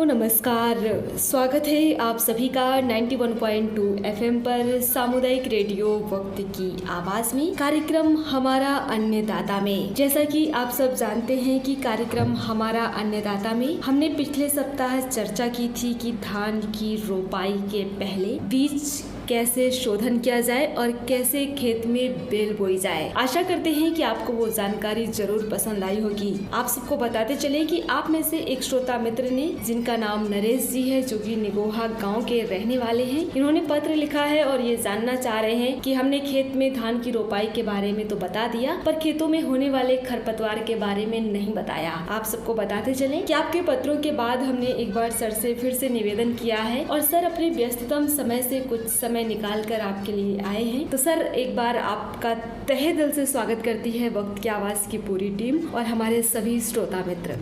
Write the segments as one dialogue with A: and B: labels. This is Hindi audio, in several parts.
A: नमस्कार। स्वागत है आप सभी का 91.2 एफएम पर सामुदायिक रेडियो वक्त की आवाज में कार्यक्रम हमारा अन्नदाता में। जैसा कि आप सब जानते हैं कि कार्यक्रम हमारा अन्नदाता में हमने पिछले सप्ताह चर्चा की थी कि धान की रोपाई के पहले बीज कैसे शोधन किया जाए और कैसे खेत में बेल बोई जाए। आशा करते हैं कि आपको वो जानकारी जरूर पसंद आई होगी। आप सबको बताते चले कि आप में से एक श्रोता मित्र ने, जिनका नाम नरेश जी है, जो कि निगोहा गांव के रहने वाले हैं, इन्होंने पत्र लिखा है और ये जानना चाह रहे हैं कि हमने खेत में धान की रोपाई के बारे में तो बता दिया, पर खेतों में होने वाले खरपतवार के बारे में नहीं बताया। आप सबको बताते चले कि आपके पत्रों के बाद हमने एक बार सर से फिर से निवेदन किया है और सर अपने व्यस्ततम समय से कुछ समय निकाल कर आपके लिए आए हैं। तो सर, एक बार आपका तहे दिल से स्वागत करती है वक्त की आवाज की पूरी टीम और हमारे सभी श्रोता मित्र।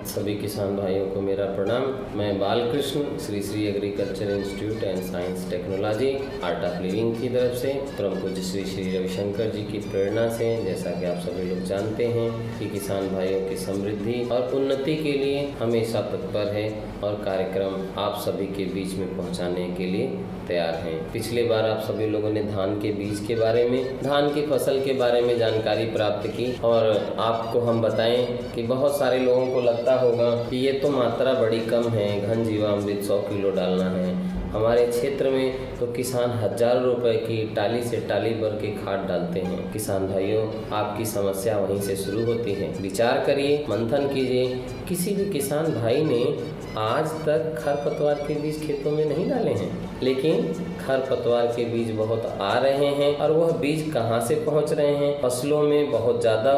B: सभी किसान भाइयों को मेरा प्रणाम। मैं Balkrishna Shri Shri agriculture institute and science technology art of living की तरफ से परम पूज्य श्री श्री रविशंकर जी की प्रेरणा से, जैसा कि आप सभी लोग जानते हैं कि किसान भाइयों की समृद्धि और उन्नति के लिए हमेशा तत्पर है और कार्यक्रम आप सभी के बीच में पहुंचाने के लिए तैयार हैं। पिछले बार आप सभी लोगों ने धान के बीज के बारे में, धान की फसल के बारे में जानकारी प्राप्त की और आपको हम बताएं कि बहुत सारे लोगों को लगता होगा कि ये तो मात्रा बड़ी कम है, घन जीवामृत 100 किलो डालना है। हमारे क्षेत्र में तो किसान हजारों रुपए की टाली से टाली भर के खाद डालते हैं। किसान भाइयों, आपकी समस्या वहीं से शुरू होती है। विचार करिए, मंथन कीजिए, किसी भी किसान भाई ने आज तक खरपतवार के बीज खेतों में नहीं डाले हैं, लेकिन खरपतवार के बीज बहुत आ रहे हैं और वह बीज कहाँ से पहुँच रहे हैं? फसलों में बहुत ज़्यादा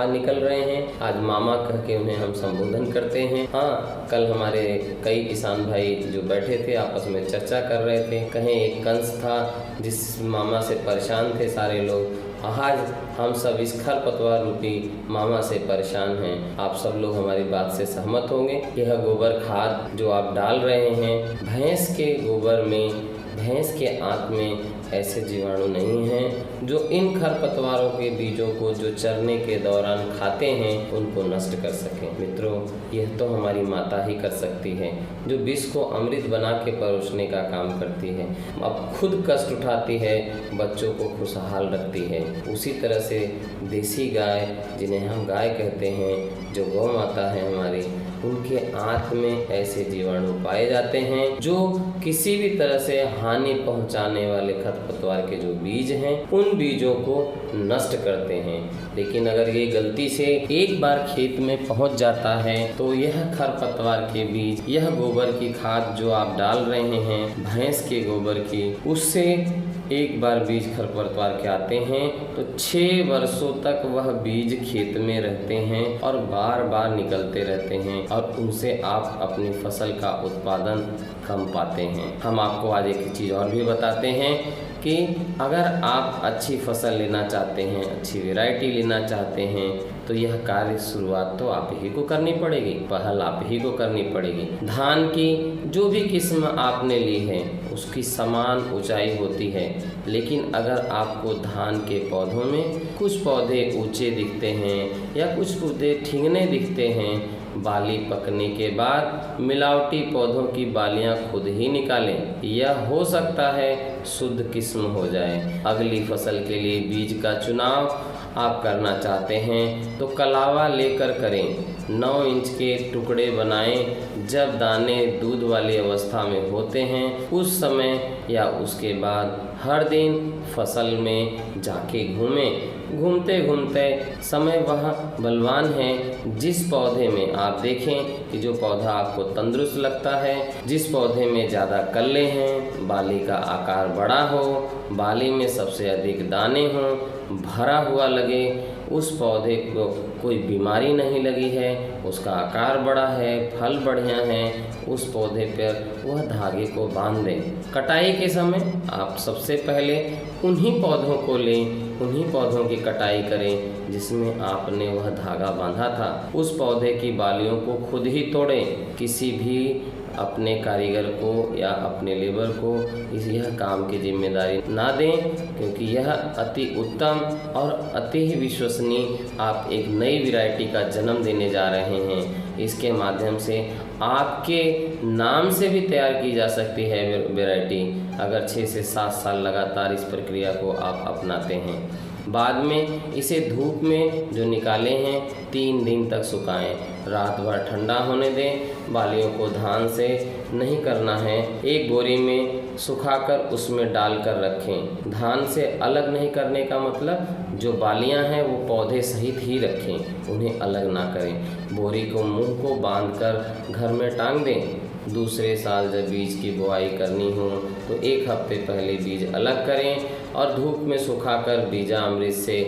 B: निकल रहे हैं। आज मामा कह के उन्हें हम संबोधन करते हैं। हाँ, कल हमारे कई किसान भाई जो बैठे थे आपस में चर्चा कर रहे थे, कहीं एक कंस था जिस मामा से परेशान थे सारे लोग। आज हम सब इस खरपतवार रूपी मामा से परेशान हैं। आप सब लोग हमारी बात से सहमत होंगे। यह गोबर खाद जो आप डाल रहे हैं, भैंस के गोबर में, भैंस के आंत में ऐसे जीवाणु नहीं हैं जो इन खरपतवारों के बीजों को जो चरने के दौरान खाते हैं उनको नष्ट कर सकें। मित्रों, यह तो हमारी माता ही कर सकती है, जो विष को अमृत बना के परोसने का काम करती है। अब खुद कष्ट उठाती है, बच्चों को खुशहाल रखती है। उसी तरह से देसी गाय, जिन्हें हम गाय कहते हैं, जो गौ माता है हमारी, उनके आंत में ऐसे जीवाणु पाए जाते हैं जो किसी भी तरह से हानि पहुंचाने वाले खरपतवार के जो बीज हैं उन बीजों को नष्ट करते हैं। लेकिन अगर ये गलती से एक बार खेत में पहुंच जाता है तो यह खरपतवार के बीज, यह गोबर की खाद जो आप डाल रहे हैं भैंस के गोबर की, उससे एक बार बीज खरपतवार के आते हैं तो 6 वर्षों तक वह बीज खेत में रहते हैं और बार बार निकलते रहते हैं और उनसे आप अपनी फसल का उत्पादन कम पाते हैं। हम आपको आज एक चीज़ और भी बताते हैं कि अगर आप अच्छी फसल लेना चाहते हैं, अच्छी वैरायटी लेना चाहते हैं, तो यह कार्य शुरुआत तो आप ही को करनी पड़ेगी, पहल आप ही को करनी पड़ेगी। धान की जो भी किस्म आपने ली है उसकी समान ऊंचाई होती है, लेकिन अगर आपको धान के पौधों में कुछ पौधे ऊंचे दिखते हैं या कुछ पौधे ठिंगने दिखते हैं, बाली पकने के बाद मिलावटी पौधों की बालियां खुद ही निकालें। यह हो सकता है शुद्ध किस्म हो जाए। अगली फसल के लिए बीज का चुनाव आप करना चाहते हैं तो कलावा लेकर करें। 9 इंच के टुकड़े बनाएं। जब दाने दूध वाली अवस्था में होते हैं उस समय या उसके बाद हर दिन फसल में जाके घूमें। घूमते घूमते समय वह बलवान है जिस पौधे में आप देखें कि जो पौधा आपको तंदुरुस्त लगता है, जिस पौधे में ज़्यादा कल्ले हैं, बाली का आकार बड़ा हो, बाली में सबसे अधिक दाने हों, भरा हुआ लगे, उस पौधे को कोई बीमारी नहीं लगी है, उसका आकार बड़ा है, फल बढ़िया है, उस पौधे पर वह धागे को बांध दें। कटाई के समय आप सबसे पहले उन्हीं पौधों को लें, उन्हीं पौधों की कटाई करें जिसमें आपने वह धागा बांधा था। उस पौधे की बालियों को खुद ही तोड़ें, किसी भी अपने कारीगर को या अपने लेबर को यह काम की जिम्मेदारी ना दें, क्योंकि यह अति उत्तम और अति ही विश्वसनीय आप एक नई वैरायटी का जन्म देने जा रहे हैं। इसके माध्यम से आपके नाम से भी तैयार की जा सकती है वैरायटी, अगर 6 से 7 साल लगातार इस प्रक्रिया को आप अपनाते हैं। बाद में इसे धूप में जो निकाले हैं 3 दिन तक सुखाएं, रात भर ठंडा होने दें। बालियों को धान से नहीं करना है, एक बोरी में सुखाकर उसमें डालकर रखें। धान से अलग नहीं करने का मतलब जो बालियां हैं वो पौधे सहित ही रखें, उन्हें अलग ना करें। बोरी को मुंह को बांधकर घर में टांग दें। दूसरे साल जब बीज की बुआई करनी हो तो 1 हफ्ते पहले बीज अलग करें और धूप में सुखाकर बीजामृत से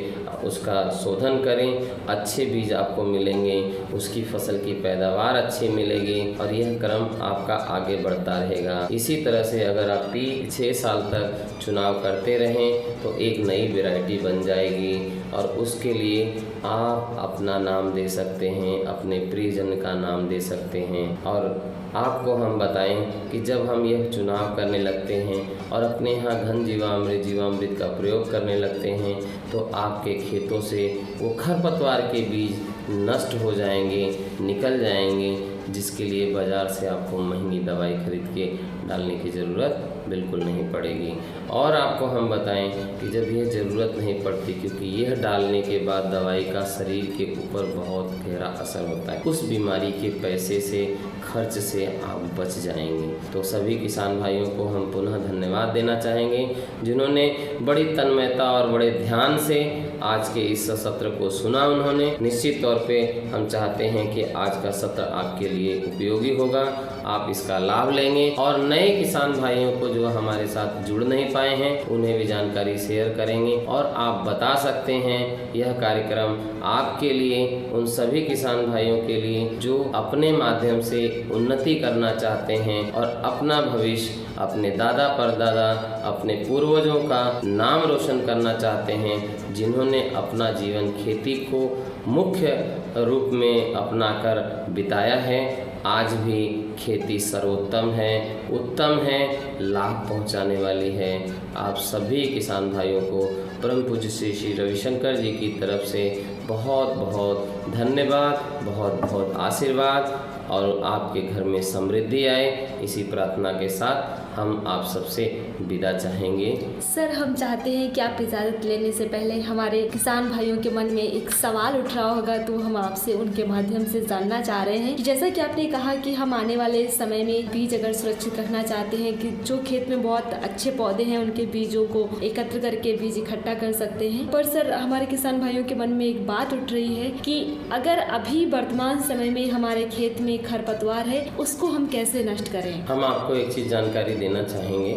B: उसका शोधन करें। अच्छे बीज आपको मिलेंगे, उसकी फसल की पैदावार अच्छी मिलेगी और यह क्रम आपका आगे बढ़ता रहेगा। इसी तरह से अगर आप 6 साल तक चुनाव करते रहें तो एक नई वैरायटी बन जाएगी और उसके लिए आप अपना नाम दे सकते हैं, अपने प्रियजन का नाम दे सकते हैं। और आपको हम बताएं कि जब हम यह चुनाव करने लगते हैं और अपने यहाँ घन जीवामृत का प्रयोग करने लगते हैं तो आपके खेतों से वो खरपतवार के बीज नष्ट हो जाएंगे, निकल जाएंगे, जिसके लिए बाज़ार से आपको महंगी दवाई खरीद के डालने की ज़रूरत बिल्कुल नहीं पड़ेगी। और आपको हम बताएं कि जब यह ज़रूरत नहीं पड़ती, क्योंकि यह डालने के बाद दवाई का शरीर के ऊपर बहुत गहरा असर होता है, उस बीमारी के पैसे से, खर्च से आप बच जाएंगे। तो सभी किसान भाइयों को हम पुनः धन्यवाद देना चाहेंगे जिन्होंने बड़ी तन्मयता और बड़े ध्यान से आज के इस सत्र को सुना। उन्होंने निश्चित तौर पे हम चाहते हैं कि आज का सत्र आपके लिए उपयोगी होगा, आप इसका लाभ लेंगे और नए किसान भाइयों को जो हमारे साथ जुड़ नहीं पाए हैं उन्हें भी जानकारी शेयर करेंगे और आप बता सकते हैं यह कार्यक्रम आपके लिए, उन सभी किसान भाइयों के लिए जो अपने माध्यम से उन्नति करना चाहते हैं और अपना भविष्य, अपने दादा परदादा, अपने पूर्वजों का नाम रोशन करना चाहते हैं, जिन्होंने अपना जीवन खेती को मुख्य रूप में अपनाकर बिताया है। आज भी खेती सर्वोत्तम है, उत्तम है, लाभ पहुंचाने वाली है। आप सभी किसान भाइयों को परम पूज्य श्री श्री रविशंकर जी की तरफ से बहुत बहुत धन्यवाद, बहुत बहुत आशीर्वाद और आपके घर में समृद्धि आए, इसी प्रार्थना के साथ हम आप सबसे विदा चाहेंगे।
A: सर, हम चाहते हैं कि आप इजाज़त लेने से पहले हमारे किसान भाइयों के मन में एक सवाल उठ रहा होगा, तो हम आपसे उनके माध्यम से जानना चाह रहे हैं कि जैसा कि आपने कहा कि हम आने वाले समय में बीज अगर सुरक्षित रखना चाहते हैं कि जो खेत में बहुत अच्छे पौधे हैं उनके बीजों को एकत्र करके बीज इकट्ठा कर सकते हैं, पर सर हमारे किसान भाइयों के मन में एक बात उठ रही है कि अगर अभी वर्तमान समय में हमारे खेत में खरपतवार है उसको हम कैसे नष्ट करें।
B: हम आपको एक चीज जानकारी देना चाहेंगे।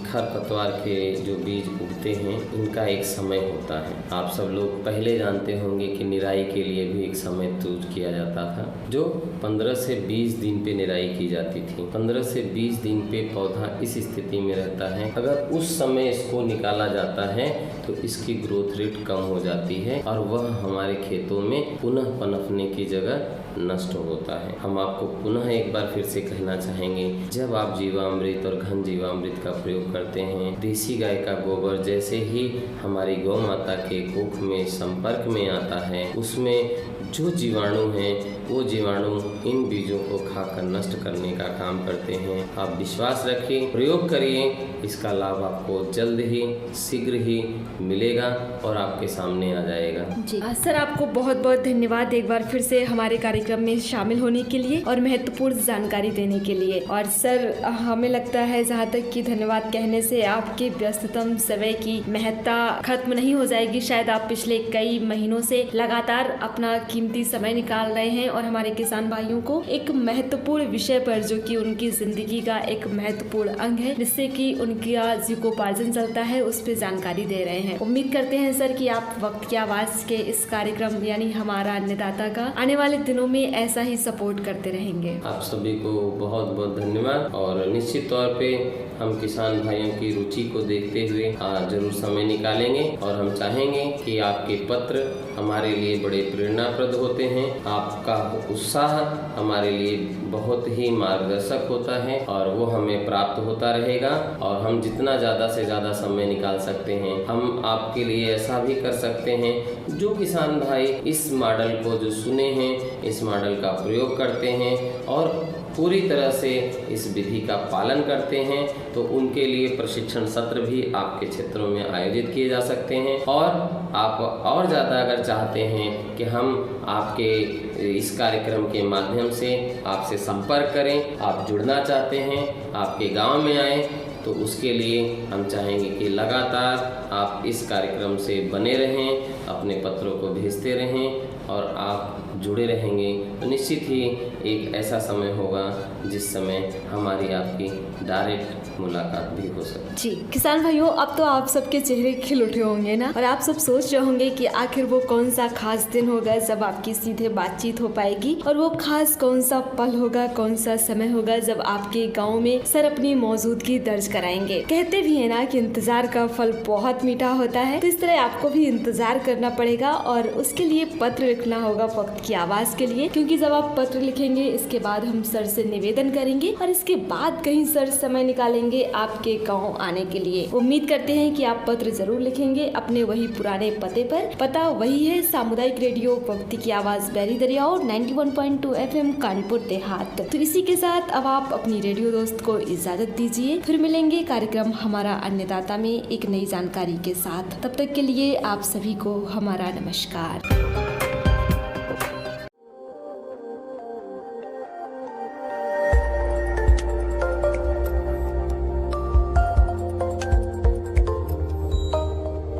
B: खरपतवार के जो बीज उगते हैं इनका एक समय होता है। आप सब लोग पहले जानते होंगे कि निराई के लिए भी एक समय चूज किया जाता था, जो 15 से 20 दिन पे निराई की जाती थी। 15 से 20 दिन पे पौधा इस स्थिति में रहता है। अगर उस समय इसको निकाला जाता है तो इसकी ग्रोथ रेट कम हो जाती है और वह हमारे खेतों में पुनः पनपने की जगह नष्ट होता है। हम आपको पुनः एक बार फिर से कहना चाहेंगे, जब आप जीवामृत और घन जीवामृत का प्रयोग करते हैं, देसी गाय का गोबर जैसे ही हमारी गौ माता के कोख में संपर्क में आता है, उसमें जो जीवाणु हैं वो जीवाणु इन बीजों को खाकर नष्ट करने का काम करते हैं। आप विश्वास रखिए, प्रयोग करिए, इसका लाभ आपको जल्द ही शीघ्र ही मिलेगा और आपके सामने आ जाएगा।
A: जी सर, आपको बहुत बहुत धन्यवाद एक बार फिर से हमारे कार्यक्रम में शामिल होने के लिए और महत्वपूर्ण जानकारी देने के लिए। और सर हमें लगता है जहाँ तक कि धन्यवाद कहने से आपके व्यस्ततम समय की महत्ता खत्म नहीं हो जाएगी। शायद आप पिछले कई महीनों से लगातार अपना कीमती कीमती समय निकाल रहे हैं और हमारे किसान भाइयों को एक महत्वपूर्ण विषय पर, जो कि उनकी जिंदगी का एक महत्वपूर्ण अंग है, जिससे कि उनका जीविकोपार्जन चलता है, उस पर जानकारी दे रहे हैं। उम्मीद करते हैं सर कि आप वक्त की आवाज के इस कार्यक्रम यानी हमारा अन्नदाता का आने वाले दिनों में ऐसा ही सपोर्ट करते रहेंगे।
B: आप सभी को बहुत बहुत धन्यवाद। और निश्चित तौर पे हम किसान भाइयों की रुचि को देखते हुए जरूर समय निकालेंगे और हम चाहेंगे कि आपके पत्र हमारे लिए बड़े प्रेरणाप्रद होते हैं। आपका उत्साह हमारे लिए बहुत ही मार्गदर्शक होता है और वो हमें प्राप्त होता रहेगा। और हम जितना ज़्यादा से ज़्यादा समय निकाल सकते हैं, हम आपके लिए ऐसा भी कर सकते हैं। जो किसान भाई इस मॉडल को जो सुने हैं, इस मॉडल का प्रयोग करते हैं और पूरी तरह से इस विधि का पालन करते हैं, तो उनके लिए प्रशिक्षण सत्र भी आपके क्षेत्रों में आयोजित किए जा सकते हैं। और आप और ज़्यादा अगर चाहते हैं कि हम आपके इस कार्यक्रम के माध्यम से आपसे संपर्क करें, आप जुड़ना चाहते हैं, आपके गांव में आएँ, तो उसके लिए हम चाहेंगे कि लगातार आप इस कार्यक्रम से बने रहें, अपने पत्रों को भेजते रहें और आप जुड़े रहेंगे तो निश्चित ही एक ऐसा समय होगा जिस समय हमारी आपकी डायरेक्ट मुलाकात भी हो सकती।
A: जी किसान भाइयों, अब तो आप सबके चेहरे खिल उठे होंगे ना, और आप सब सोच रहे होंगे कि आखिर वो कौन सा खास दिन होगा जब आपकी सीधे बातचीत हो पाएगी, और वो खास कौन सा पल होगा, कौन सा समय होगा जब आपके गाँव में सर अपनी मौजूदगी दर्ज कराएंगे। कहते भी है ना कि इंतजार का फल बहुत मीठा होता है, तो इस तरह आपको भी इंतजार करना पड़ेगा और उसके लिए पत्र लिखना होगा वक्त की आवाज के लिए, क्योंकि जब आप पत्र लिखेंगे इसके बाद हम सर से निवेदन करेंगे और इसके बाद कहीं सर समय निकालेंगे आपके गाँव आने के लिए। उम्मीद करते हैं कि आप पत्र जरूर लिखेंगे अपने वही पुराने पते पर। पता वही है, सामुदायिक रेडियो वक्त की आवाज, बैरी दरियाओ 91.2 FM कानपुर देहात। तो इसी के साथ अब आप अपनी रेडियो दोस्त को इजाजत दीजिए, फिर मिलेंगे कार्यक्रम हमारा अन्नदाता में एक नई जानकारी के साथ। तब तक के लिए आप सभी को हमारा नमस्कार।